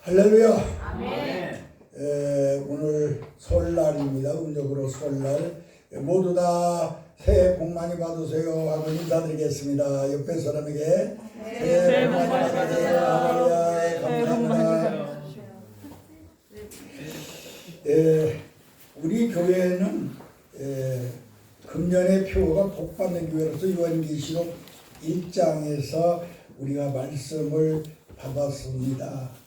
할렐루야. 아멘. 오늘 설날입니다. 운적으로 설날. 모두 다 새해 복 많이 받으세요 하고 인사드리겠습니다. 옆에 사람에게 새해 복 많이 받으세요. 할렐루야. 감사합니다. 우리 교회는 금년의 표어가 복받는 교회로서 요한계시록 1장에서 우리가 말씀을 받았습니다.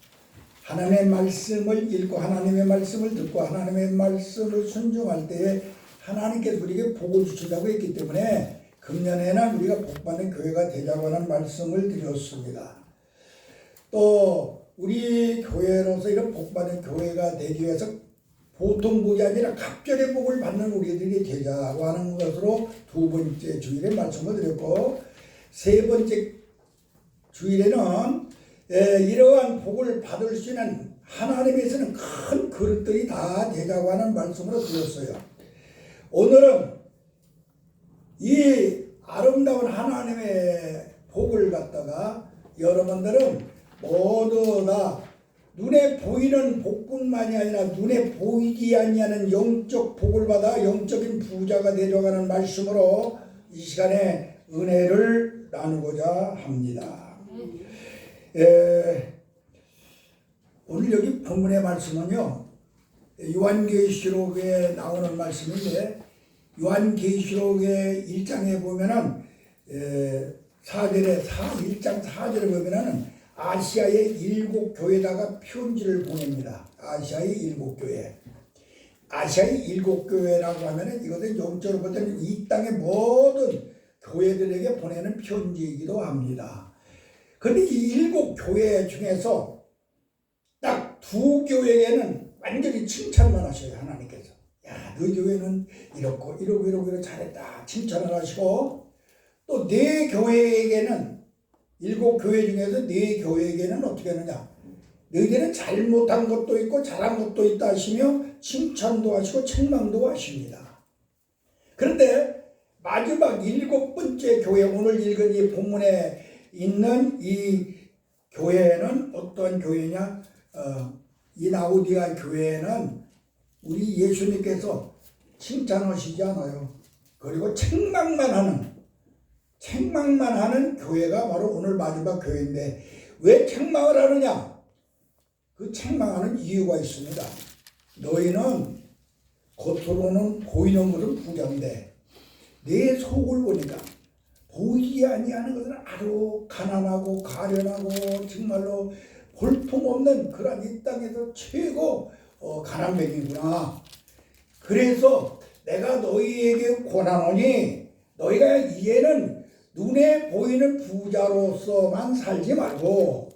하나님의 말씀을 읽고 하나님의 말씀을 듣고 하나님의 말씀을 순종할 때에 하나님께서 우리에게 복을 주신다고 했기 때문에 금년에는 우리가 복받는 교회가 되자고 하는 말씀을 드렸습니다. 또 우리 교회로서 이런 복받는 교회가 되기 위해서 보통 복이 아니라 갑절의 복을 받는 우리들이 되자고 하는 것으로 두 번째 주일에 말씀을 드렸고, 세 번째 주일에는 이러한 복을 받을 수 있는 하나님에서는 큰 그릇들이 다 되자고 하는 말씀으로 드렸어요. 오늘은 이 아름다운 하나님의 복을 갖다가 여러분들은 모두 다 눈에 보이는 복뿐만이 아니라 눈에 보이지 아니하는 영적 복을 받아 영적인 부자가 되려가는 말씀으로 이 시간에 은혜를 나누고자 합니다. 오늘 여기 본문의 말씀은요, 요한계시록에 나오는 말씀인데, 요한계시록의 1장에 보면은 1장 4절에 보면은 아시아의 7 교회에다가 편지를 보냅니다. 아시아의 7 교회. 아시아의 7 교회라고 하면은 이것은 영적으로 볼 때는 이 땅의 모든 교회들에게 보내는 편지이기도 합니다. 그런데 이 7 교회 중에서 딱 2 교회에는 완전히 칭찬만 하셔요. 하나님께서. 야, 너희 교회는 이렇고 이러고 잘했다 칭찬을 하시고, 또 4 교회에게는 7 교회 중에서 4 교회에게는 어떻게 하느냐, 너희들은 잘못한 것도 있고 잘한 것도 있다 하시며 칭찬도 하시고 책망도 하십니다. 그런데 마지막 7번째 교회, 오늘 읽은 이 본문에 있는 이 교회는 어떤 교회냐, 이 라오디아 교회는 우리 예수님께서 칭찬하시지 않아요. 그리고 책망만 하는 교회가 바로 오늘 마지막 교회인데, 왜 책망을 하느냐? 그 책망하는 이유가 있습니다. 너희는 겉으로는 보이는 것은 부자인데 내 속을 보니까 보이지 아니하는 것은 아주 가난하고 가련하고 정말로 볼품없는 그런 이 땅에서 최고 가난뱅이구나. 그래서 내가 너희에게 권하노니 너희가 이제는 눈에 보이는 부자로서만 살지 말고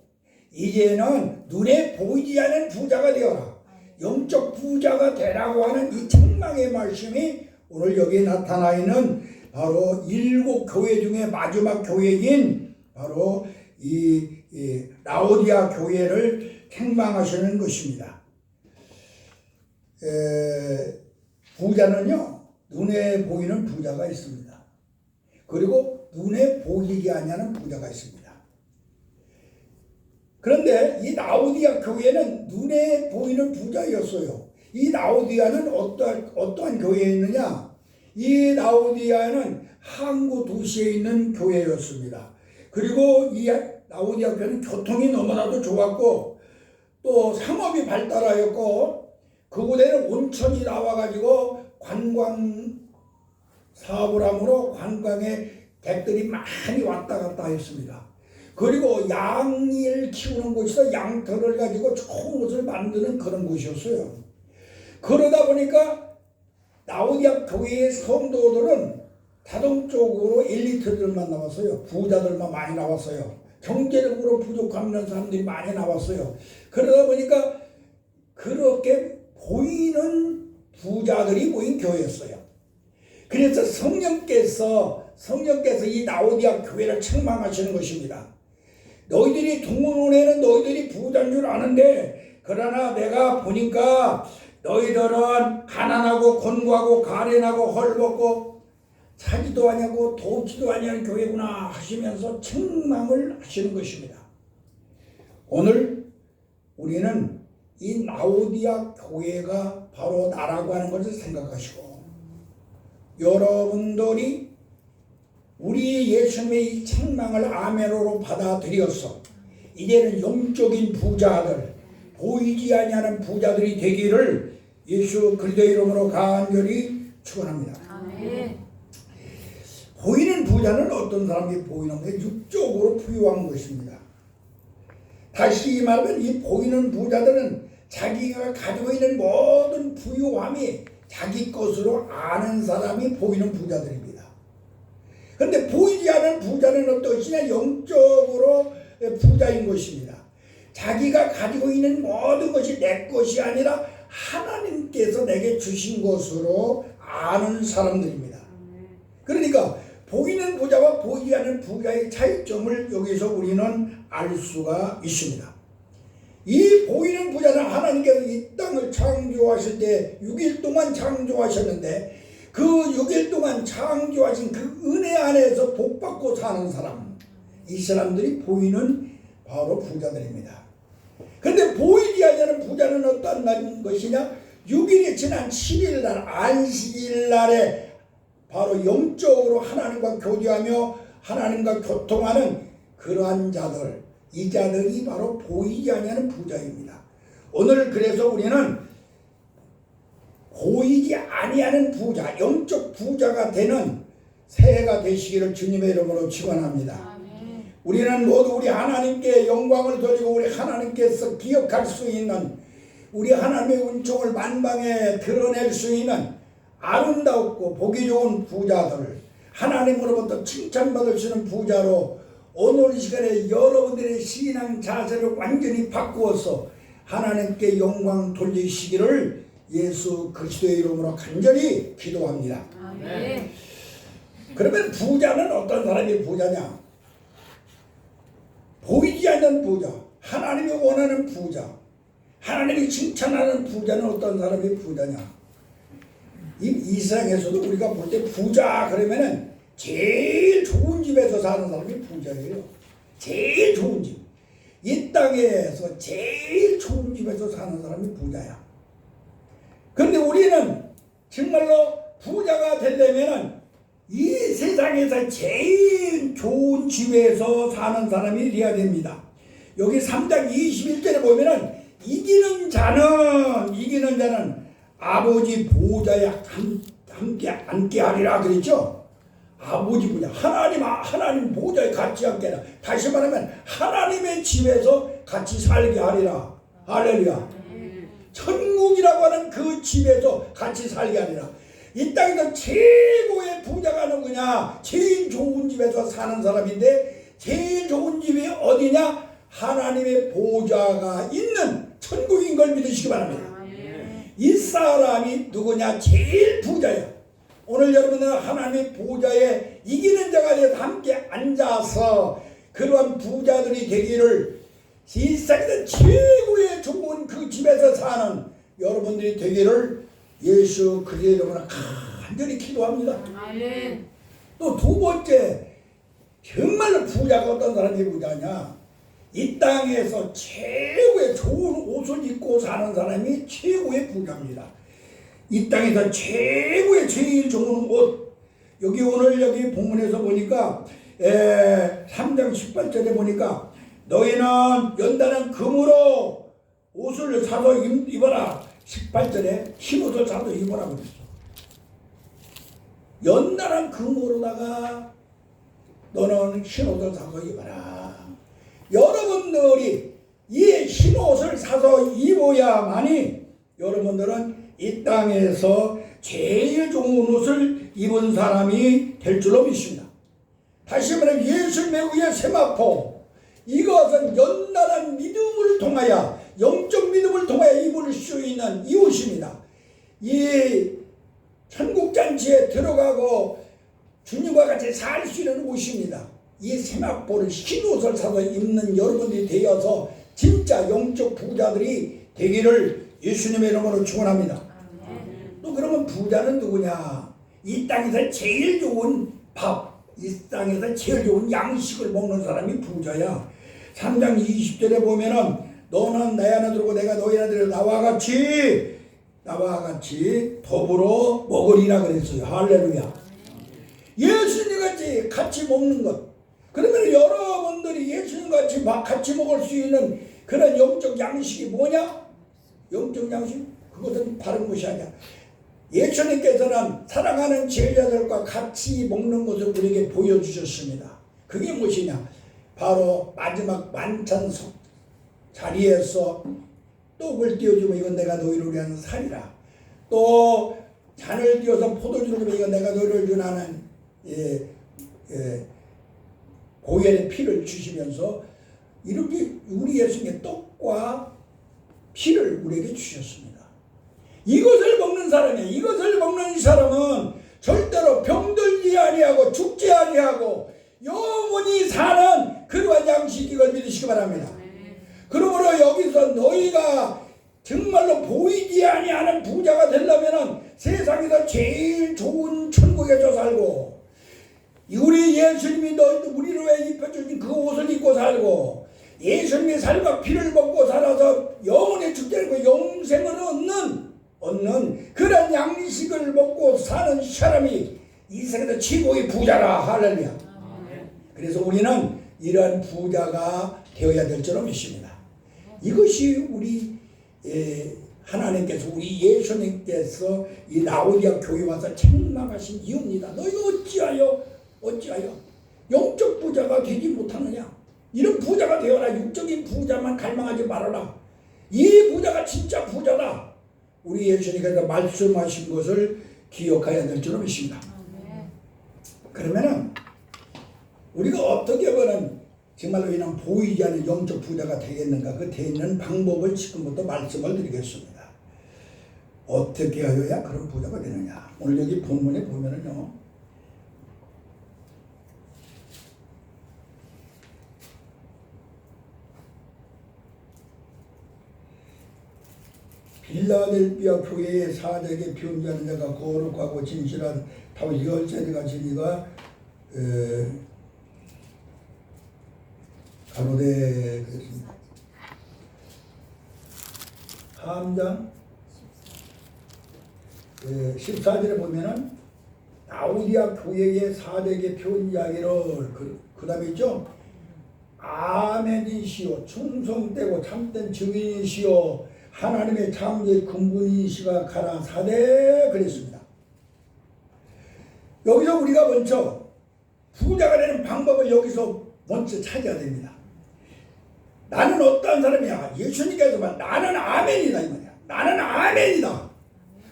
이제는 눈에 보이지 않는 부자가 되어라. 영적 부자가 되라고 하는 이 책망의 말씀이 오늘 여기에 나타나 있는 바로 7 교회 중에 마지막 교회인 바로 이 라오디아 교회를 책망하시는 것입니다. 부자는요, 눈에 보이는 부자가 있습니다. 그리고 눈에 보이지 아니하는 부자가 있습니다. 그런데 이 라오디아 교회는 눈에 보이는 부자였어요. 이 라오디아는 어떠한 교회였느냐? 이 라오디아는 항구 도시에 있는 교회였습니다. 그리고 이 라오디아 교회는 교통이 너무나도 좋았고 또 상업이 발달하였고 그곳에는 온천이 나와가지고 관광 사업을 하므로 관광의 객들이 많이 왔다 갔다 했습니다. 그리고 양을 키우는 곳에서 양털을 가지고 좋은 옷을 만드는 그런 곳이었어요. 그러다 보니까 라오디아 교회의 성도들은 다동적으로 엘리트들만 나왔어요. 부자들만 많이 나왔어요. 경제적으로 부족한 사람들이 많이 나왔어요. 그러다 보니까 그렇게 보이는 부자들이 모인 교회였어요. 그래서 성령께서 이 라오디아 교회를 책망하시는 것입니다. 너희들이 동문에는 너희들이 부자인 줄 아는데, 그러나 내가 보니까 너희들은 가난하고 곤고하고 가련하고 헐벗고 차지도 아니하고 돕지도 아니하는 교회구나 하시면서 책망을 하시는 것입니다. 오늘 우리는 이 라오디아 교회가 바로 나라고 하는 것을 생각하시고, 여러분들이 우리 예수님의 이 책망을 아멘으로 받아들여서 이제는 영적인 부자들, 보이지 아니하는 부자들이 되기를 예수 그리스도의 이름으로 간절히 축원합니다. 아멘. 보이는 부자는 어떤 사람이 보이는 게 육적으로 부유한 것입니다. 다시 말하면 이 보이는 부자들은 자기가 가지고 있는 모든 부유함이 자기 것으로 아는 사람이 보이는 부자들입니다. 그런데 보이지 않은 부자는 어떠시냐? 영적으로 부자인 것입니다. 자기가 가지고 있는 모든 것이 내 것이 아니라 하나님께서 내게 주신 것으로 아는 사람들입니다. 그러니까 보이는 부자와 보이지 않는 부자의 차이점을 여기서 우리는 알 수가 있습니다. 이 보이는 부자는 하나님께서 이 땅을 창조하실 때 6일 동안 창조하셨는데 그 6일 동안 창조하신 그 은혜 안에서 복받고 사는 사람, 이 사람들이 보이는 바로 부자들입니다. 그런데 보이지 않는 부자는 어떤 것이냐? 6일이 지난 7일 날 안식일 날에 바로 영적으로 하나님과 교제하며 하나님과 교통하는 그러한 자들, 이 자들이 바로 보이지 아니하는 부자입니다. 오늘 그래서 우리는 보이지 아니하는 부자, 영적 부자가 되는 새해가 되시기를 주님의 이름으로 축원합니다. 우리는 모두 우리 하나님께 영광을 돌리고 우리 하나님께서 기억할 수 있는, 우리 하나님의 은총을 만방에 드러낼 수 있는 아름답고 보기 좋은 부자들, 하나님으로부터 칭찬받을 수 있는 부자로 오늘 이 시간에 여러분들의 신앙 자세를 완전히 바꾸어서 하나님께 영광 돌리시기를 예수 그리스도의 이름으로 간절히 기도합니다. 아멘. 그러면 부자는 어떤 사람이 부자냐? 보이지 않는 부자, 하나님이 원하는 부자, 하나님이 칭찬하는 부자는 어떤 사람이 부자냐? 이 세상에서도 우리가 볼 때 부자 그러면은 제일 좋은 집에서 사는 사람이 부자예요. 제일 좋은 집. 이 땅에서 제일 좋은 집에서 사는 사람이 부자야. 그런데 우리는 정말로 부자가 되려면은 이 세상에서 제일 좋은 집에서 사는 사람이 되어야 됩니다. 여기 3장 21절에 보면은 이기는 자는 아버지 보좌에 함께 앉게 하리라 그랬죠. 아버지 보좌, 하나님 보좌에 같이 앉게 하라. 다시 말하면 하나님의 집에서 같이 살게 하리라. 할렐루야. 천국이라고 하는 그 집에서 같이 살게 하리라. 이 땅에서 최고의 부자가 누구냐? 제일 좋은 집에서 사는 사람인데 제일 좋은 집이 어디냐? 하나님의 보좌가 있는 천국인 걸 믿으시기 바랍니다. 이 사람이 누구냐? 제일 부자야. 오늘 여러분은 하나님의 보좌에 이기는 자가 되어서 함께 앉아서 그러한 부자들이 되기를, 이 세상에서 최고의 좋은 그 집에서 사는 여러분들이 되기를 예수 그리스도의 이름으로 간절히 기도합니다. 아멘. 또 두 번째, 정말로 부자가 어떤 사람이 부자냐? 이 땅에서 최고의 좋은 옷을 입고 사는 사람이 최고의 부자입니다. 이 땅에서 최고의 제일 좋은 옷, 여기 오늘 여기 본문에서 보니까 3장 18절에 보니까 너희는 연단한 금으로 옷을 사서 입어라. 18절에 흰옷을 사서 입어라 그랬어. 연단한 금으로다가 너는 흰옷을 사서 입어라. 여러분들이 이 흰옷을 사서 입어야만이 여러분들은 이 땅에서 제일 좋은 옷을 입은 사람이 될 줄로 믿습니다. 다시 말하면 예수님의 의의 세마포, 이것은 연단한 믿음을 통하여, 영적 믿음을 통하여 입을 수 있는 이 옷입니다. 이 천국잔치에 들어가고 주님과 같이 살 수 있는 옷입니다. 이 세마포를 흰 옷을 사서 입는 여러분들이 되어서 진짜 영적 부자들이 되기를 예수님의 이름으로 축원합니다. 또 그러면 부자는 누구냐? 이 땅에서 제일 좋은 밥, 이 땅에서 제일 좋은 양식을 먹는 사람이 부자야. 3장 20절에 보면은 너는 내 안에 들고 내가 너희 안에 들어 나와 같이 더불어 먹으리라 그랬어요. 할렐루야. 예수님 같이 먹는 것. 그러면 여러분들이 예수님 같이 먹을 수 있는 그런 영적 양식이 뭐냐? 영적 양식? 그것은 다른 것이 아니야. 예수님께서는 사랑하는 제자들과 같이 먹는 것을 우리에게 보여주셨습니다. 그게 무엇이냐? 바로 마지막 만찬 자리에서 떡을 띄워주면 이건 내가 너희를 위한 살이라. 또 잔을 띄워서 포도주를 주면 이건 내가 너희를 위하는 보혈의 피를 주시면서 이렇게 우리 예수님의 떡과 피를 우리에게 주셨습니다. 이것을 먹는 사람이, 이것을 먹는 이 사람은 절대로 병들지 아니하고 죽지 아니하고 영원히 사는 그러한 양식이 이걸 믿으시기 바랍니다. 그러므로 여기서 너희가 정말로 보이지 아니하는 부자가 되려면 세상에서 제일 좋은 천국에서 살고 우리 예수님이 우리를 위해 입혀주신 그 옷을 입고 살고 예수님의 살과 피를 먹고 살아서 영원히 죽지 않고 영생을 얻는 그런 양식을 먹고 사는 사람이 이 세상에서 최고의 부자라. 할렐루야. 그래서 우리는 이러한 부자가 되어야 될 줄로 믿습니다. 이것이 우리 하나님께서 우리 예수님께서 이 라오디아 교회 와서 책망하신 이유입니다. 너희가 어찌하여 영적 부자가 되지 못하느냐? 이런 부자가 되어라. 육적인 부자만 갈망하지 말아라. 이 부자가 진짜 부자다. 우리 예수님께서 말씀하신 것을 기억해야 될 줄로 믿습니다. 그러면은 우리가 어떻게 하면 정말로 이런 보이지 않는 영적 부자가 되겠는가? 그 되는 방법을 지금부터 말씀을 드리겠습니다. 어떻게 하여야 그런 부자가 되느냐? 오늘 여기 본문에 보면은요, 빌라델비아 교회의 사적에 변주하는 자가 거룩하고 진실한 다윗 열자리가 지니가 가로되 그랬습니다. 3장 14절에 보면은 라오디아 교회의 사적에 편지하기를 그 다음에 있죠. 아멘이시오 충성되고 참된 증인이시오 하나님의 창조의 근본이시가 가라 사대 그랬습니다. 여기서 우리가 먼저 부자가 되는 방법을 여기서 먼저 찾아야 됩니다. 나는 어떠한 사람이야? 예수님께서만 나는 아멘이다 이 말이야. 나는 아멘이다.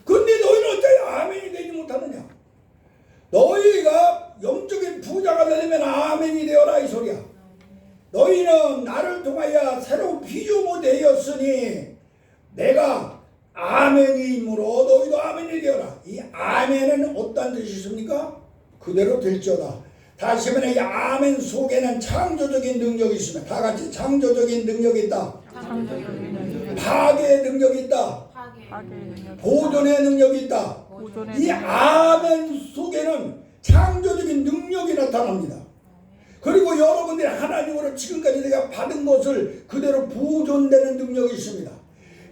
근데 너희는 어떻게 아멘이 되지 못하느냐? 너희가 영적인 부자가 되려면 아멘이 되어라 이 소리야. 너희는 나를 통하여 새로운 피조물 되었으니 내가 아멘이므로 너희도 아멘이 되어라. 이 아멘은 어떤 뜻이 있습니까? 그대로 될지어다. 다시 말해 이 아멘 속에는 창조적인 능력이 있습니다. 다 같이 창조적인 능력이 있다. 파괴의 능력이 있다. 보존의 능력이 있다. 이 아멘 속에는 창조적인 능력이 나타납니다. 그리고 여러분들이 하나님으로 지금까지 내가 받은 것을 그대로 보존되는 능력이 있습니다.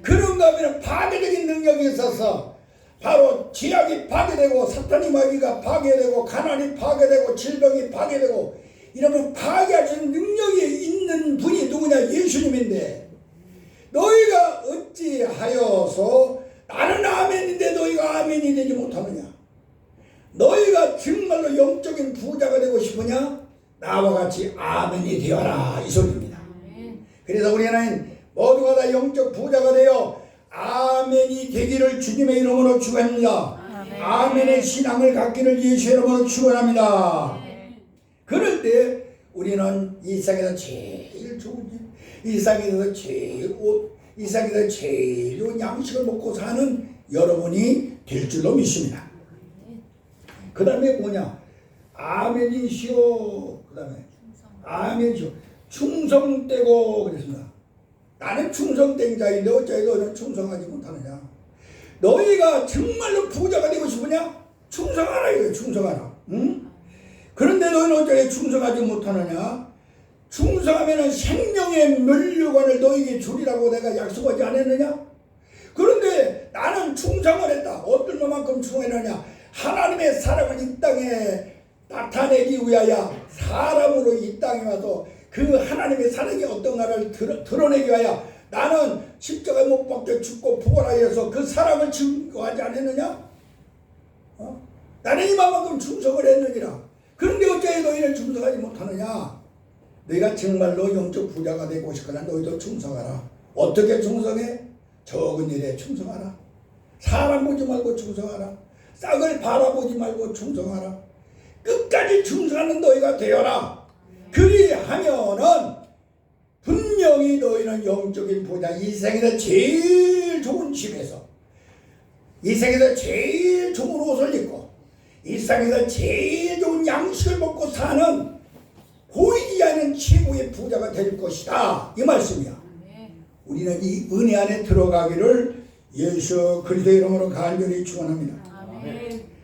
그런가 하면 파괴적인 능력이 있어서 바로 죄악이 파괴되고 사탄의 마귀가 파괴되고 가난이 파괴되고 질병이 파괴되고 이러면 파괴하시는 능력이 있는 분이 누구냐? 예수님인데 너희가 어찌하여서 나는 아멘인데 너희가 아멘이 되지 못하느냐? 너희가 정말로 영적인 부자가 되고 싶으냐? 나와 같이 아멘이 되어라 이 소리입니다. 그래서 우리는 모두가 다 영적 부자가 되어 아멘이 되기를 주님의 이름으로 축원합니다. 아멘의 신앙을 갖기를 예수의 이름으로 축원합니다. 그럴 때 우리는 이 세상에서 제일 좋은 이 세상에서 제일 이 세상에서 제일 좋은 양식을 먹고 사는 여러분이 될 줄로 믿습니다. 그 다음에 뭐냐? 아멘이시오. 그 다음에 아멘이시오. 충성되고 그랬습니다. 나는 충성된 자인데 어찌 너는 충성하지 못하느냐? 너희가 정말로 부자가 되고 싶으냐? 충성하라 이거예요. 충성하라. 응? 그런데 너희는 어찌 충성하지 못하느냐? 충성하면 생명의 면류관을 너에게 주리라고 내가 약속하지 않았느냐? 그런데 나는 충성을 했다. 어떤 것만큼 충성했느냐? 하나님의 사랑을 이 땅에 나타내기 위하여 사람으로 이 땅에 와서 그 하나님의 사랑이 어떤가를 드러내기 위하여 나는 십자가에 못 박혀 죽고 부활하여서 그 사랑을 증거하지 않았느냐? 나는 이만큼 충성을 했느니라. 그런데 어째 너희는 충성하지 못하느냐? 너희가 정말로 영적 부자가 되고 싶거나 너희도 충성하라. 어떻게 충성해? 적은 일에 충성하라. 사람 보지 말고 충성하라. 싹을 바라보지 말고 충성하라. 끝까지 충성하는 너희가 되어라. 그리하면은 분명히 너희는 영적인 부자, 이 생에서 제일 좋은 집에서, 이 생에서 제일 좋은 옷을 입고, 이 세상에서 제일 좋은 양식을 먹고 사는 보이지 않는 최고의 부자가 될 것이다. 이 말씀이야. 우리는 이 은혜 안에 들어가기를 예수 그리스도의 이름으로 간절히 축원합니다.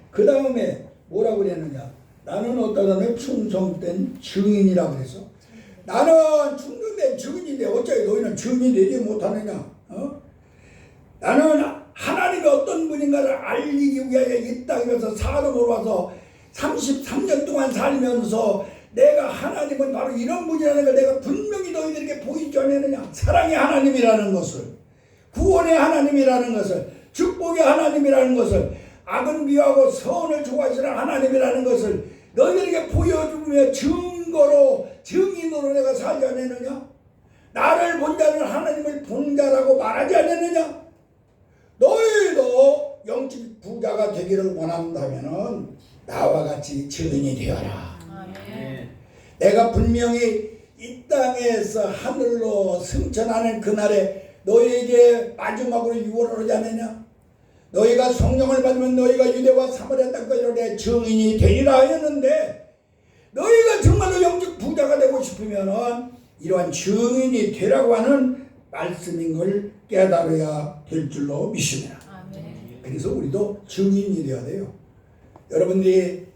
그 다음에 뭐라고 그랬느냐? 나는 어떠다면 충성된 증인이라고 그랬어. 나는 충성된 증인인데 어째 너희는 증인이 되지 못하느냐? 나는 하나님이 어떤 분인가를 알리기 위하여 이 땅에서 사람으로 와서 33년 동안 살면서 내가 하나님은 바로 이런 분이라는 걸 내가 분명히 너희들에게 보이지 않느냐? 사랑의 하나님이라는 것을, 구원의 하나님이라는 것을, 축복의 하나님이라는 것을, 악은 미워하고 선을 좋아하시는 하나님이라는 것을 너희들에게 보여주며 증거로, 증인으로 내가 살지 않느냐? 나를 본 자는 하나님을 본 자라고 말하지 않느냐? 너희도 영적 부자가 되기를 원한다면 나와 같이 증인이 되어라. 내가 분명히 이 땅에서 하늘로 승천하는 그날에 너희에게 마지막으로 유언을 하지 않느냐? 너희가 성령을 받으면 너희가 유대와 사마리아 땅까지 내 증인이 되리라 하였는데, 너희가 정말로 영적 부자가 되고 싶으면 이러한 증인이 되라고 하는 말씀인 걸 깨달아야 될 줄로 믿습니다. 그래서 우리도 증인이 되어야 돼요. 여러분들이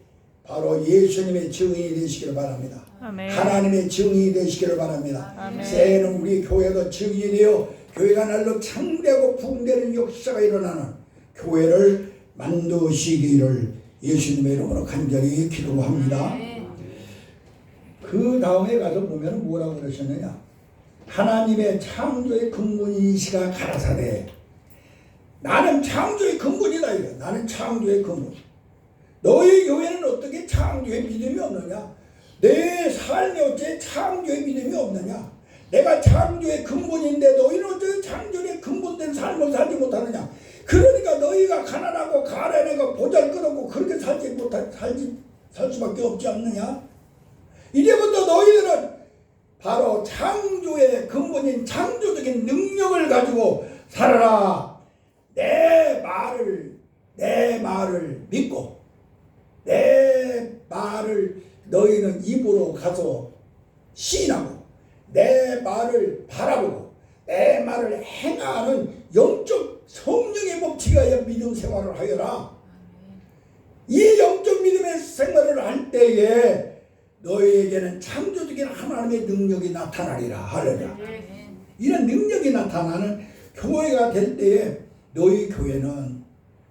바로 예수님의 증인이 되시기를 바랍니다. 아멘. 하나님의 증인이 되시기를 바랍니다. 아멘. 새해에는 우리 교회도 증인이 되어 교회가 날로 창대하고 부흥되는 역사가 일어나는 교회를 만드시기를 예수님의 이름으로 간절히 기도합니다. 그 다음에 가서 보면 뭐라고 그러셨느냐? 하나님의 창조의 근본이시가 가라사대. 나는 창조의 근본이다. 이거. 나는 창조의 근본. 너희 교회는 어떻게 창조의 믿음이 없느냐? 내 삶에 어째 창조의 믿음이 없느냐? 내가 창조의 근본인데 너희는 어째 창조의 근본된 삶을 살지 못하느냐? 그러니까 너희가 가난하고 가난하고 보잘것없고 그렇게 살 수밖에 없지 않느냐? 이제부터 너희들은 바로 창조의 근본인 창조적인 능력을 가지고 살아라. 내 말을 믿고 내 말을 너희는 입으로 가서 시인하고 내 말을 바라보고 내 말을 행하는 영적 성령의 법칙에 의해 믿음 생활을 하여라. 이 영적 믿음의 생활을 할 때에 너희에게는 창조적인 하나님의 능력이 나타나리라. 할렐루야. 이런 능력이 나타나는 교회가 될 때에 너희 교회는,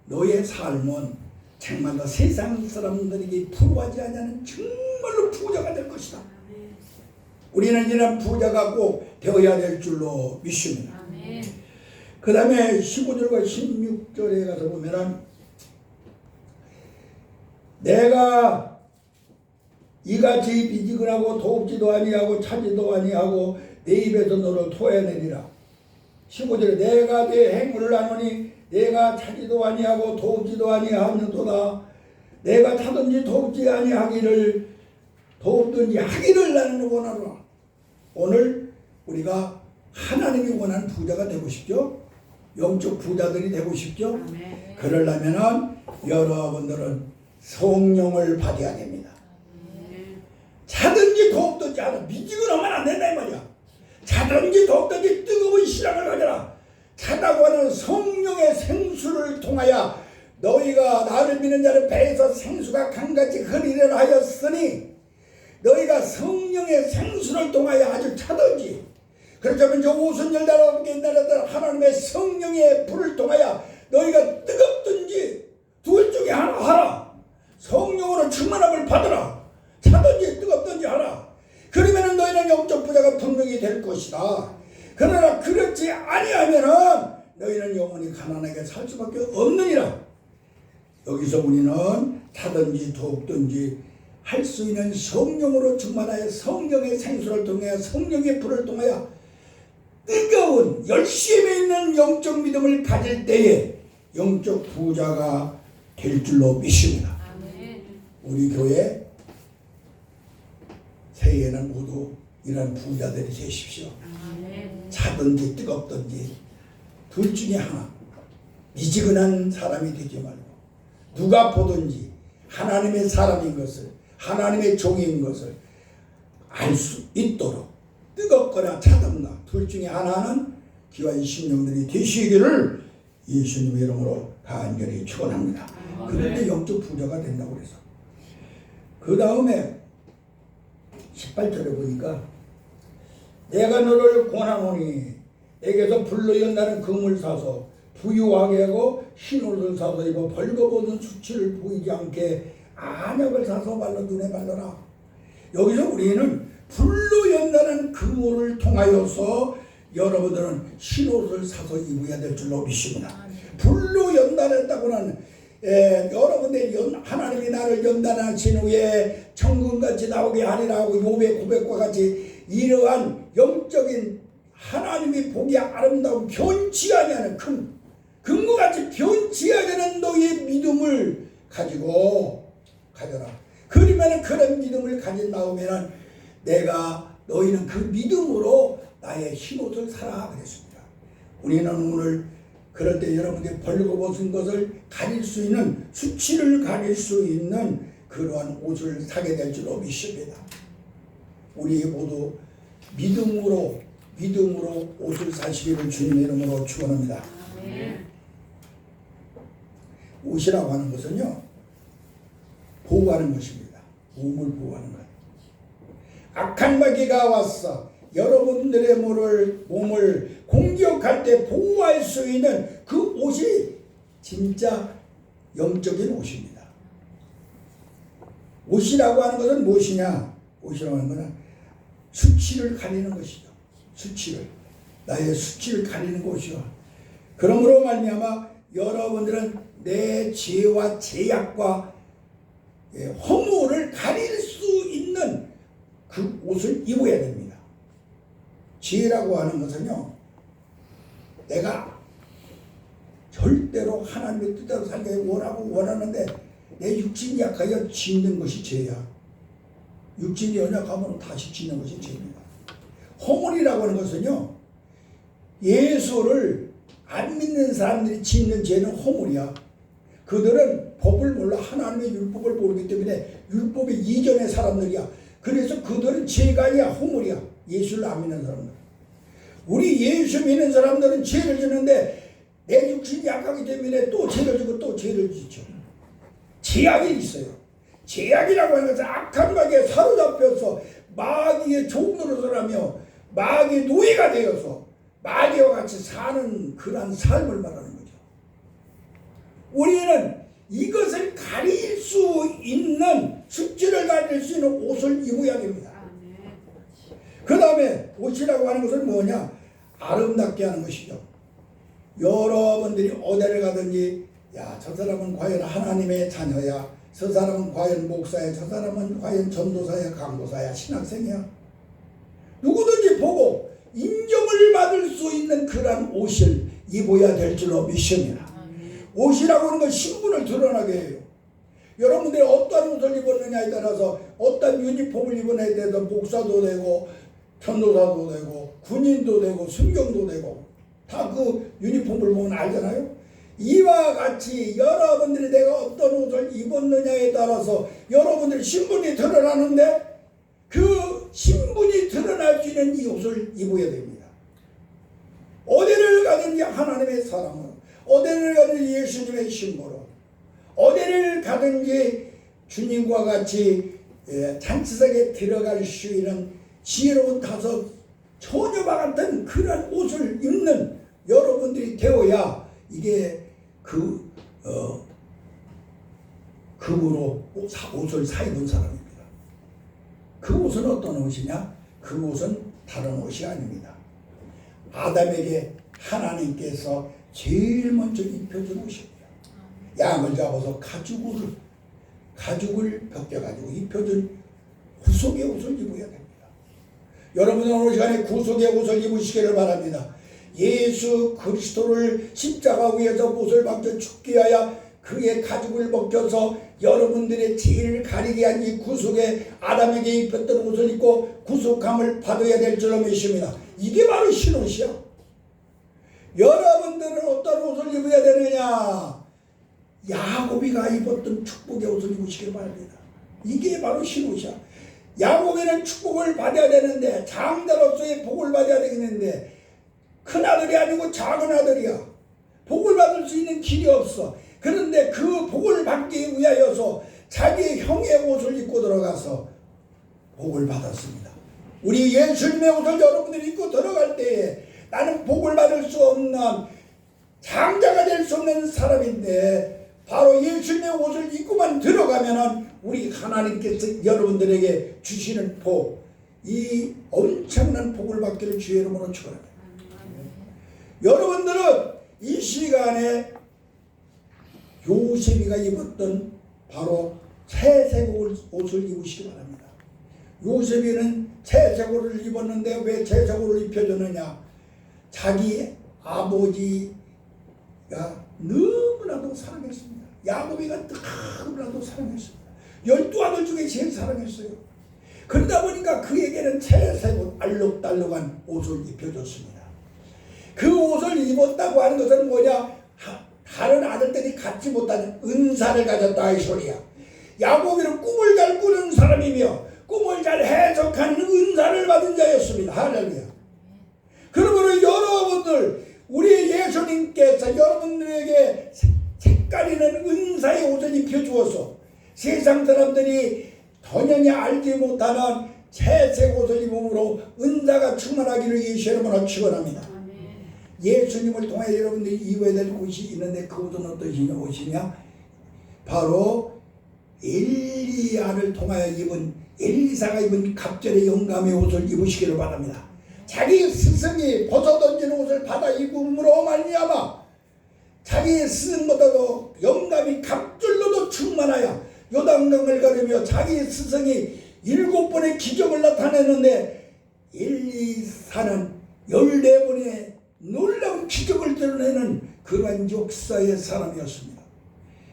너희의 삶은 정말로 세상 사람들에게 부러워하지 않는 정말로 부자가 될 것이다. 우리는 이런 부자가 꼭 되어야 될 줄로 믿습니다. 그 다음에 15절과 16절에 가서 보면은 내가 이같이 비지근하고 돕지도 아니하고 차지도 아니하고 내 입에서 너를 토해내리라. 15절에 내가 내 행물을 하노니 내가 차지도 아니하고 돕지도 아니하는도다. 내가 차든지 돕지 아니하기를 돕든지 하기를 나는 원하노라. 오늘 우리가 하나님이 원하는 부자가 되고 싶죠? 영적 부자들이 되고 싶죠? 그러려면 여러분들은 성령을 받아야 됩니다. 차든지 돕든지 하라. 미지근하면 안 된다 이 말이야. 차든지 돕든지 뜨거운 신앙을 가져라. 차다고 하는 성령의 생수를 통하여 너희가 나를 믿는 자를 배에서 생수가 강같이 흐르려 하였으니 너희가 성령의 생수를 통하여 아주 차든지, 그렇다면 저 오순절 날아오게 옛날에 하나님의 성령의 불을 통하여 너희가 뜨겁든지 둘 중에 하나 하라. 성령으로 충만함을 받으라. 차든지 뜨겁든지 하라. 그러면 너희는 영적 부자가 분명히 될 것이다. 그러나 그렇지 아니하면은 너희는 영원히 가난하게 살 수밖에 없느니라. 여기서 우리는 차든지 더욱든지 할 수 있는 성령으로 충만하여 성령의 생수를 통하여 성령의 불을 통하여 뜨거운 열심히 있는 영적 믿음을 가질 때에 영적 부자가 될 줄로 믿습니다. 우리 교회 새해에는 모두 이런 부자들이 되십시오. 차든지 뜨겁든지 둘 중에 하나, 미지근한 사람이 되지 말고 누가 보든지 하나님의 사람인 것을, 하나님의 종인 것을 알 수 있도록 뜨겁거나 차든가 둘 중에 하나는 귀한 심령들이 되시기를 예수님의 이름으로 간절히 축원합니다. 그런데 영적 부자가 된다고 그래서 그 다음에 18절에 보니까 내가 너를 권하노니 내게서 불로 연다는 금을 사서 부유하게 하고 흰 옷을 사서 입어 벌거벗은 수치를 보이지 않게 안약을 사서 발라 눈에 발라라. 여기서 우리는 불로 연다는 금을 통하여서 여러분들은 흰 옷을 사서 입어야 될 줄로 믿습니다. 불로 연단했다고는 여러분들 하나님이 나를 연단하신 후에 천금같이 나오게 하리라 하고 욥의 고백과 같이 이러한 영적인 하나님이 보기에 아름다운 변치 아니하는 금과같이 변치 아니하는 너희의 믿음을 가지고 가져라. 그러면 그런 믿음을 가진 다음에는 내가 너희는 그 믿음으로 나의 흰옷을 사라 그랬습니다. 우리는 오늘 그럴 때 여러분들이 벌거벗은 것을 가릴 수 있는, 수치를 가릴 수 있는 그러한 옷을 사게 될 줄로 믿습니다. 우리 모두 믿음으로 옷을 사시기를 주님의 이름으로 축원합니다. 옷이라고 하는 것은요, 보호하는 것입니다. 몸을 보호하는 것. 악한 마귀가 왔어 여러분들의 몸을 공격할 때 보호할 수 있는 그 옷이 진짜 영적인 옷입니다. 옷이라고 하는 것은 무엇이냐? 옷이라고 하는 것은 수치를 가리는 것이죠. 나의 수치를 가리는 것이요. 그러므로 말미암아 여러분들은 내 죄와 제약과 허물을 가릴 수 있는 그 옷을 입어야 됩니다. 죄라고 하는 것은요, 내가 절대로 하나님의 뜻대로 살기 원하는데 내 육신이 약하여 짓는 것이 죄야. 육신이 연약하면 다시 짓는 것이 죄입니다. 허물이라고 하는 것은요, 예수를 안 믿는 사람들이 짓는 죄는 허물이야. 그들은 법을 몰라 하나님의 율법을 모르기 때문에 율법의 이전의 사람들이야. 그래서 그들은 죄가 아니야, 허물이야. 예수를 안 믿는 사람들. 우리 예수 믿는 사람들은 죄를 짓는데 내 육신이 약하기 때문에 또 죄를 지고 또 죄를 짓죠. 제약이 있어요. 제약이라고 하는 것은 악한 마귀에 사로잡혀서 마귀의 종노릇을 하며 마귀의 노예가 되어서 마귀와 같이 사는 그러한 삶을 말하는 거죠. 우리는 이것을 가릴 수 있는, 수치를 가릴 수 있는 옷을 입어야 됩니다. 그 다음에 옷이라고 하는 것은 뭐냐? 아름답게 하는 것이죠. 여러분들이 어디를 가든지, 야, 저 사람은 과연 하나님의 자녀야, 저 사람은 과연 목사야, 저 사람은 과연 전도사야, 강도사야, 신학생이야, 누구든지 보고 인정을 받을 수 있는 그런 옷을 입어야 될 줄로 믿습니다. 옷이라고 하는 건 신분을 드러나게 해요. 여러분들이 어떤 옷을 입었느냐에 따라서, 어떤 유니폼을 입었느냐에 따라서 목사도 되고 전도사도 되고 군인도 되고 순경도 되고 다 그 유니폼을 보면 알잖아요. 이와 같이 여러분들이 내가 어떤 옷을 입었느냐에 따라서 여러분들의 신분이 드러나는데, 그 신분이 드러날 수 있는 이 옷을 입어야 됩니다. 어디를 가든지 하나님의 사랑으로, 어디를 가든지 예수님의 신부로, 어디를 가든지 주님과 같이 잔치석에 들어갈 수 있는 지혜로운 다섯 처녀와 같은 그런 옷을 입는 여러분들이 되어야 이게 금으로 옷을 사입은 사람입니다. 그 옷은 어떤 옷이냐? 그 옷은 다른 옷이 아닙니다. 아담에게 하나님께서 제일 먼저 입혀준 옷입니다. 양을 잡아서 가죽을 벗겨가지고 입혀준 구속의 옷을 입어야 됩니다. 여러분은 오늘 시간에 구속의 옷을 입으시기를 바랍니다. 예수 그리스도를 십자가 위에서 못을 박혀 죽게 하여 그의 가죽을 벗겨서 여러분들의 죄를 가리게 한 이 구속의 아담에게 입혔던 옷을 입고 구속함을 받아야 될 줄로 믿습니다. 이게 바로 신옷이야. 여러분들은 어떤 옷을 입어야 되느냐? 야곱이가 입었던 축복의 옷을 입으시길 바랍니다. 이게 바로 신옷이야. 야곱이는 축복을 받아야 되는데, 장자로서의 복을 받아야 되겠는데, 큰 아들이 아니고 작은 아들이야. 복을 받을 수 있는 길이 없어. 그런데 그 복을 받기 위하여서 자기의 형의 옷을 입고 들어가서 복을 받았습니다. 우리 예수님의 옷을 여러분들이 입고 들어갈 때에 나는 복을 받을 수 없는 장자가 될 수 없는 사람인데, 바로 예수님의 옷을 입고만 들어가면은 우리 하나님께서 여러분들에게 주시는 복, 이 엄청난 복을 받기를 주의 이름으로 축원합니다. 여러분들은 이 시간에 요셉이가 입었던 바로 채색 옷을 입으시기 바랍니다. 요셉이는 채색 옷을 입었는데 왜 채색 옷을 입혀줬느냐? 자기 아버지가 너무나도 사랑했습니다. 야곱이가 너무나도 사랑했습니다. 12아들 중에 제일 사랑했어요. 그러다 보니까 그에게는 채색 옷, 알록달록한 옷을 입혀줬습니다. 그 옷을 입었다고 하는 것은 뭐냐? 다른 아들들이 갖지 못하는 은사를 가졌다 이 소리야. 야곱이는 꿈을 잘 꾸는 사람이며 꿈을 잘 해석하는 은사를 받은 자였습니다. 할렐루야. 그러므로 여러분들, 우리 예수님께서 여러분들에게 색깔이는 은사의 옷을 입혀주어서 세상 사람들이 전혀 알지 못하는 채색 옷을 입음으로 은사가 충만하기를 예수의 이름으로 축원합니다. 예수님을 통해 여러분들이 입어야 될 옷이 있는데 그 옷은 어떤 옷이냐? 바로 엘리야를 통하여 입은, 엘리사가 입은 갑절의 영감의 옷을 입으시기를 바랍니다. 자기 스승이 벗어던지는 옷을 받아 입음으로 말미암아 자기 스승보다도 영감이 갑절로도 충만하여 요단강을 가르며 자기 스승이 7번의 기적을 나타내는데 엘리사는 14번의 놀라운 기적을 드러내는 그러한 역사의 사람이었습니다.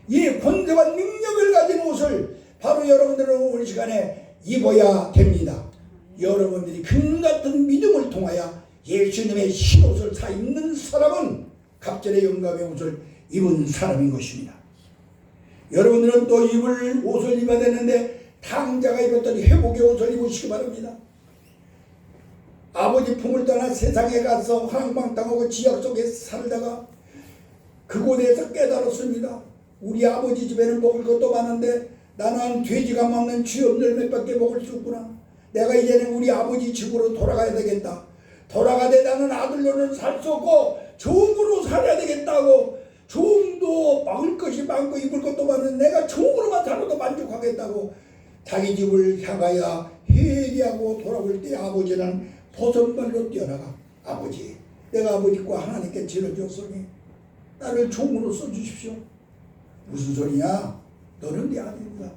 이 권세와 능력을 가진 옷을 바로 여러분들은 오늘 시간에 입어야 됩니다. 여러분들이 금같은 믿음을 통하여 예수님의 신옷을 사 입는 사람은 갑절의 영감의 옷을 입은 사람인 것입니다. 여러분들은 또 입을 옷을 입어야 되는데 탕자가 입었던 회복의 옷을 입으시기 바랍니다. 아버지 품을 떠나 세상에 가서 황방탕하고 지역 속에 살다가 그곳에서 깨달았습니다. 우리 아버지 집에는 먹을 것도 많은데 나는 돼지가 먹는 쥐업 열매밖에 먹을 수 없구나. 내가 이제는 우리 아버지 집으로 돌아가야 되겠다. 돌아가되 나는 아들로는 살 수 없고 종으로 살아야 되겠다고. 종도 먹을 것이 많고 입을 것도 많은데 내가 종으로만 살아도 만족하겠다고 자기 집을 향하여 회개하고 돌아올 때 아버지는 버선발로 뛰어나가. 아버지, 내가 아버지과 하나님께 지어줬으니 나를 종으로 써주십시오. 무슨 소리냐? 너는 내 아들이다.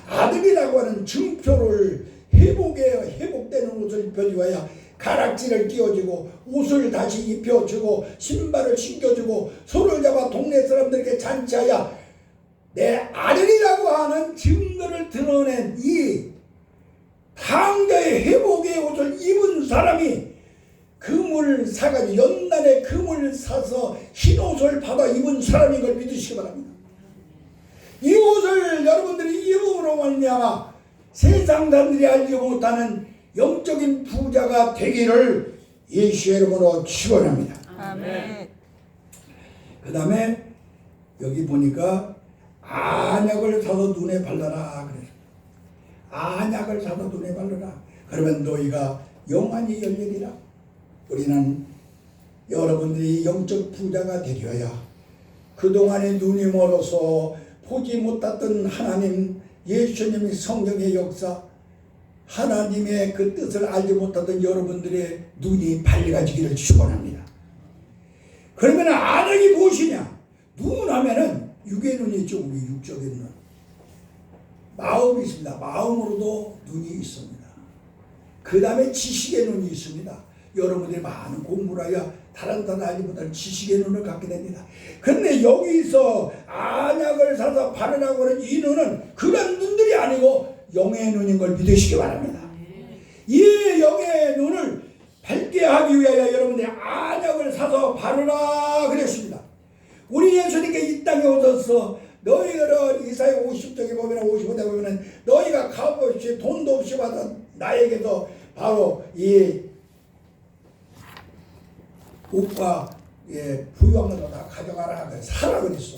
아들이라고 하는 증표를 회복되는 옷을 입혀주어야 가락지를 끼워주고 옷을 다시 입혀주고 신발을 신겨주고 손을 잡아 동네 사람들에게 잔치하여 내 아들이라고 하는 증거를 드러낸 이 탕자의 회복의 옷을 입은 사람이 금을 사가지고 연단에 금을 사서 흰 옷을 받아 입은 사람인 걸 믿으시기 바랍니다. 이 옷을 여러분들이 입음으로 말미암아 세상 사람들이 알지 못하는 영적인 부자가 되기를 예수의 이름으로 축원합니다. 아멘. 그 다음에 여기 보니까 안약을 사서 눈에 발라라 그래요. 안약을 사서 눈에 바르라. 그러면 너희가 영안이 열리리라. 우리는 여러분들이 영적 부자가 되려야 그동안에 눈이 멀어서 보지 못했던 하나님, 예수님의 성령의 역사, 하나님의 그 뜻을 알지 못하던 여러분들의 눈이 밝아지기를 축원합니다. 그러면 안약이 무엇이냐? 눈 하면은 육의 눈이 있죠. 우리 육적인 눈. 마음이 있습니다. 마음으로도 눈이 있습니다. 그 다음에 지식의 눈이 있습니다. 여러분들이 많은 공부를 하여 다른 알지 못하는 지식의 눈을 갖게 됩니다. 근데 여기서 안약을 사서 바르라고 하는 이 눈은 그런 눈들이 아니고 영의 눈인 걸 믿으시기 바랍니다. 이 영의 눈을 밝게 하기 위하여 여러분들이 안약을 사서 바르라 그랬습니다. 우리 예수님께 이 땅에 오셔서 너희들은 이사야 50장에 보면 55장에 보면 너희가 값 없이 돈도 없이 받아 나에게도 바로 이 옷과 부유한 것도 다 가져가라 사라 그랬어.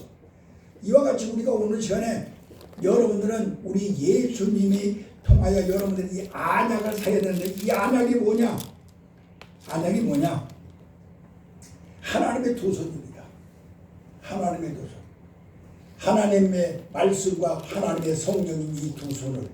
이와 같이 우리가 오늘 시간에 여러분들은 우리 예수님이 통하여 여러분들이 이 안약을 사야 되는데 이 안약이 뭐냐? 안약이 뭐냐? 하나님의 두 손입니다. 하나님의 두 손. 하나님의 말씀과 하나님의 성령인 이 두 손을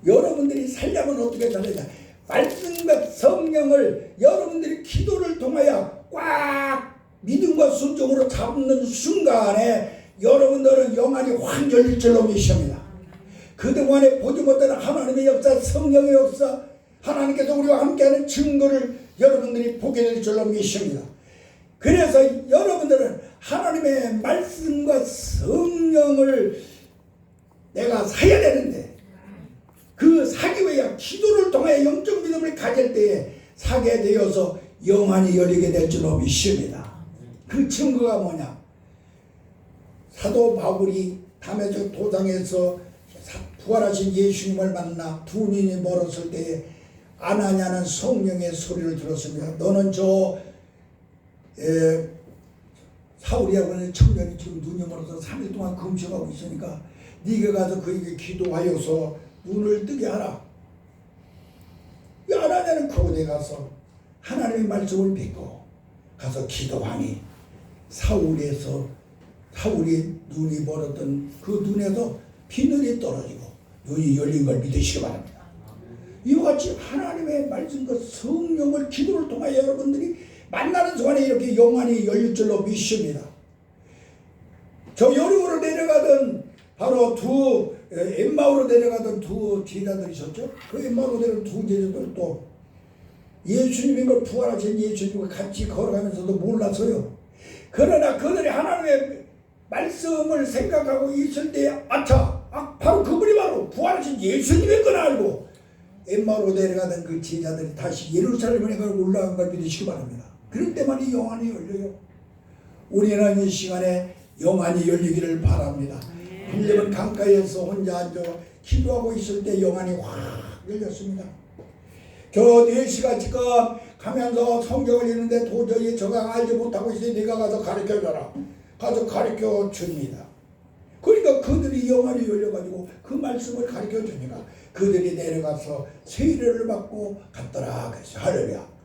여러분들이 살려면 어떻게 살려야 말씀과 성령을 여러분들이 기도를 통하여 꽉 믿음과 순종으로 잡는 순간에 여러분들은 영안이 확 열릴 줄로 믿습니다. 그동안에 보지 못하는 하나님의 역사, 성령의 역사, 하나님께서 우리와 함께하는 증거를 여러분들이 보게 될 줄로 믿습니다. 그래서 여러분들은 하나님의 말씀과 성령을 내가 사야 되는데 그 사기 위해 기도를 통해 영적 믿음을 가질 때에 사게 되어서 영안이 열리게 될 줄로 믿습니다. 그 증거가 뭐냐? 사도 바울이 다메섹 도상에서 부활하신 예수님을 만나 두 눈이 멀었을 때에 아나냐는 성령의 소리를 들었습니다. 너는 저 사울이라고 하는 청년이 지금 눈이 멀어서 3일 동안 금식하고 있으니까 네가 가서 그에게 기도하여서 눈을 뜨게 하라. 이 아나냐는 그곳에 가서 하나님의 말씀을 믿고 가서 기도하니 사울이 눈이 멀었던 그 눈에서 비늘이 떨어지고 눈이 열린 걸 믿으시기 바랍니다. 이와 같이 하나님의 말씀과 성령을 기도를 통하여 여러분들이 만나는 순간에 이렇게 영안이 열릴 줄로 믿습니다. 저 여리고로 내려가던 바로 엠마오로 내려가던 두 제자들이 있었죠. 그 엠마오로 내려가던 두 제자들도 예수님인 걸 부활하신 예수님과 같이 걸어가면서도 몰랐어요. 그러나 그들이 하나님의 말씀을 생각하고 있을 때에 바로 그분이 바로 부활하신 예수님인 걸 알고 엠마오로 내려가던 그 제자들이 다시 예루살렘에 올라간 걸 믿으시기 바랍니다. 그럴 때만 이 영안이 열려요. 우리는 이 시간에 영안이 열리기를 바랍니다. 빌립은 강가에서 혼자 앉아 기도하고 있을 때 영안이 확 열렸습니다. 저 4시가 지금 가면서 성경을 읽는데 도저히 저가 알지 못하고 있으니 네가 가서 가르쳐줘라. 가서 가르쳐 줍니다. 그러니까 그들이 영안이 열려가지고 그 말씀을 가르쳐 주니까 그들이 내려가서 세례를 받고 갔더라. 그래서 할렐루야.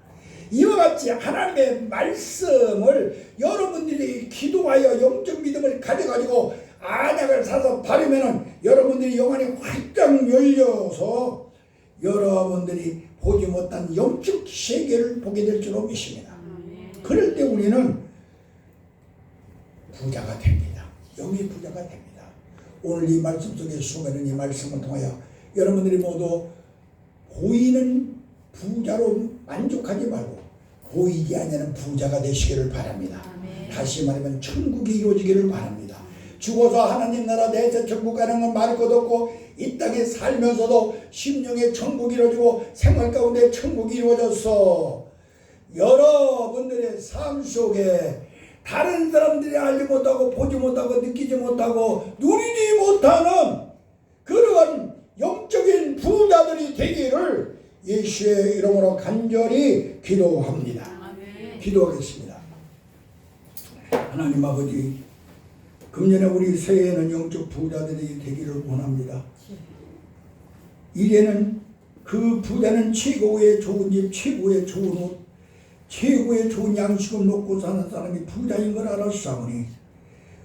이와 같이 하나님의 말씀을 여러분들이 기도하여 영적 믿음을 가져가지고 안약을 사서 바르면은 여러분들이 영안이 활짝 열려서 여러분들이 보지 못한 영적 세계를 보게 될 줄로 믿습니다. 그럴 때 우리는 부자가 됩니다. 영의 부자가 됩니다. 오늘 이 말씀 속에 숨어있는 이 말씀을 통하여 여러분들이 모두 보이는 부자로 만족하지 말고 보이지 않는 부자가 되시기를 바랍니다. 다시 말하면 천국이 이루어지기를 바랍니다. 죽어서 하나님 나라 내에서 천국 가는 건 말할 것도 없고 이 땅에 살면서도 심령의 천국이 이루어지고 생활 가운데 천국이 이루어져서 여러분들의 삶 속에 다른 사람들이 알지 못하고 보지 못하고 느끼지 못하고 누리지 못하는 그러한 영적인 부자들이 되기를 예수의 이름으로 간절히 기도합니다. 기도하겠습니다. 하나님 아버지, 금년에 우리 새해에는 영적 부자들이 되기를 원합니다. 이제는 그 부자는 최고의 좋은 집, 최고의 좋은 옷, 최고의 좋은 양식을 먹고 사는 사람이 부자인 걸 알았사오니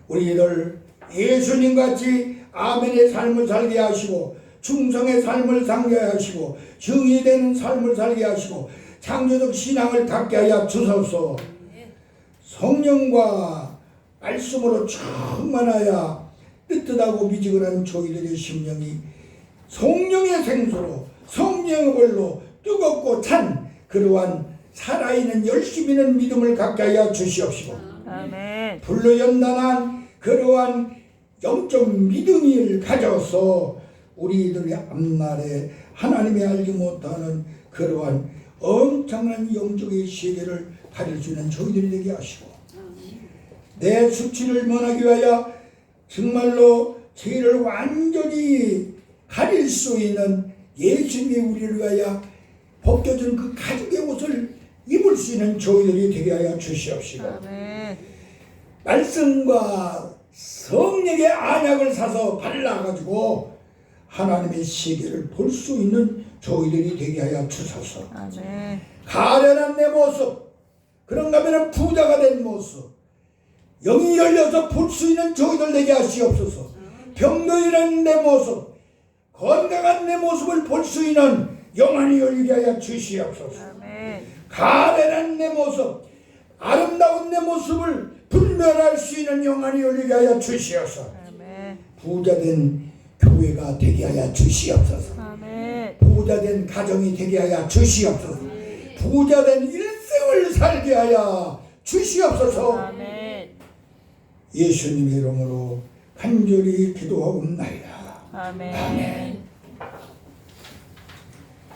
우리들 예수님같이 아멘의 삶을 살게 하시고 충성의 삶을 살게 하시고 정의되는 삶을 살게 하시고 창조적 신앙을 갖게 하여 주소서. 성령과 말씀으로 충만하여 뜨뜻하고 미지근한 저희들의 심령이 성령의 생수로 성령의 벌로 뜨겁고 찬 그러한 살아있는 열심 있는 믿음을 갖게 하여 주시옵시고 아멘. 불로 연단한 그러한 영적 믿음을 가져서 우리들의 앞날에 하나님이 알지 못하는 그러한 엄청난 영적의 세계를 가질 수 있는 저희들이 되게 하시고 내 수치를 면하기 위하여 정말로 죄를 완전히 가릴 수 있는 예수님이 우리를 위하여 벗겨준 그 가죽의 옷을 입을 수 있는 저희들이 되게 하여 주시옵시고 아멘. 말씀과 성령의 안약을 사서 발라가지고 하나님의 세계를 볼 수 있는 저희들이 되게 하여 주소서. 아멘. 가련한 내 모습, 그런가 하면 부자가 된 모습, 영이 열려서 볼 수 있는 저희들 되게 하시옵소서. 병노인한 내 모습, 건강한 내 모습을 볼 수 있는 영안이 열리게 하여 주시옵소서. 아멘. 가련한 내 모습, 아름다운 내 모습을 분별할 수 있는 영안이 열리게 하여 주시옵소서. 아멘. 부자된 교회가 되게 하여 주시옵소서. 아멘. 부자된 가정이 되게 하여 주시옵소서. 부자된 일생을 살게 하여 주시옵소서. 아멘. 예수님의 이름으로 간절히 기도하옵나이다. 아멘. 아멘.